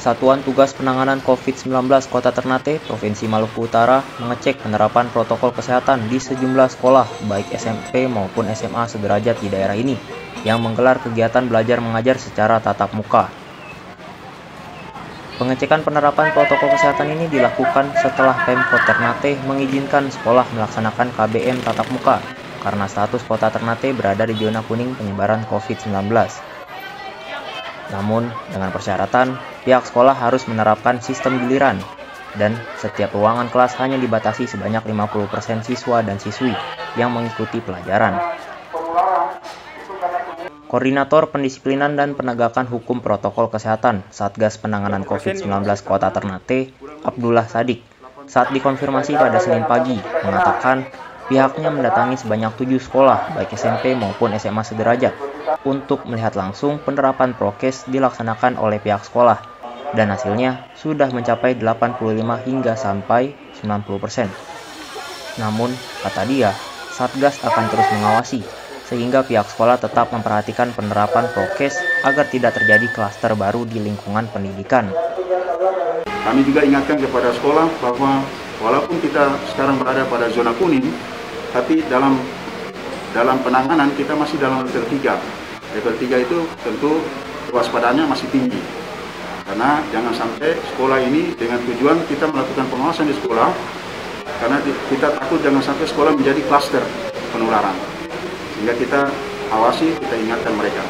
Satuan Tugas Penanganan COVID-19 Kota Ternate, Provinsi Maluku Utara, mengecek penerapan protokol kesehatan di sejumlah sekolah, baik SMP maupun SMA sederajat di daerah ini, yang menggelar kegiatan belajar mengajar secara tatap muka. Pengecekan penerapan protokol kesehatan ini dilakukan setelah Pemkot Ternate mengizinkan sekolah melaksanakan KBM tatap muka, karena status Kota Ternate berada di zona kuning penyebaran COVID-19. Namun, dengan persyaratan, pihak sekolah harus menerapkan sistem giliran, dan setiap ruangan kelas hanya dibatasi sebanyak 50% siswa dan siswi yang mengikuti pelajaran. Koordinator Pendisiplinan dan Penegakan Hukum Protokol Kesehatan Satgas Penanganan COVID-19 Kota Ternate, Abdullah Sadik, saat dikonfirmasi pada Senin pagi, mengatakan pihaknya mendatangi sebanyak 7 sekolah, baik SMP maupun SMA sederajat, untuk melihat langsung penerapan prokes dilaksanakan oleh pihak sekolah, dan hasilnya sudah mencapai 85 hingga sampai 90%. Namun, kata dia, Satgas akan terus mengawasi, sehingga pihak sekolah tetap memperhatikan penerapan prokes agar tidak terjadi klaster baru di lingkungan pendidikan. Kami juga ingatkan kepada sekolah bahwa walaupun kita sekarang berada pada zona kuning, tapi dalam penanganan kita masih dalam level 3. Level 3 itu tentu kewaspadaannya masih tinggi. Karena jangan sampai sekolah ini dengan tujuan kita melakukan pengawasan di sekolah, karena kita takut jangan sampai sekolah menjadi klaster penularan. Sehingga kita awasi, kita ingatkan mereka.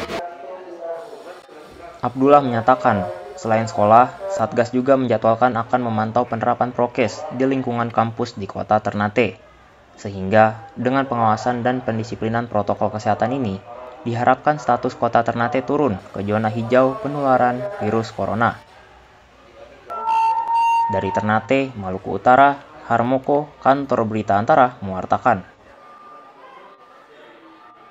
Abdullah menyatakan, selain sekolah, Satgas juga menjadwalkan akan memantau penerapan prokes di lingkungan kampus di Kota Ternate. Sehingga, dengan pengawasan dan pendisiplinan protokol kesehatan ini, diharapkan status Kota Ternate turun ke zona hijau penularan virus corona. Dari Ternate, Maluku Utara, Harmoko, Kantor Berita Antara, mewartakan.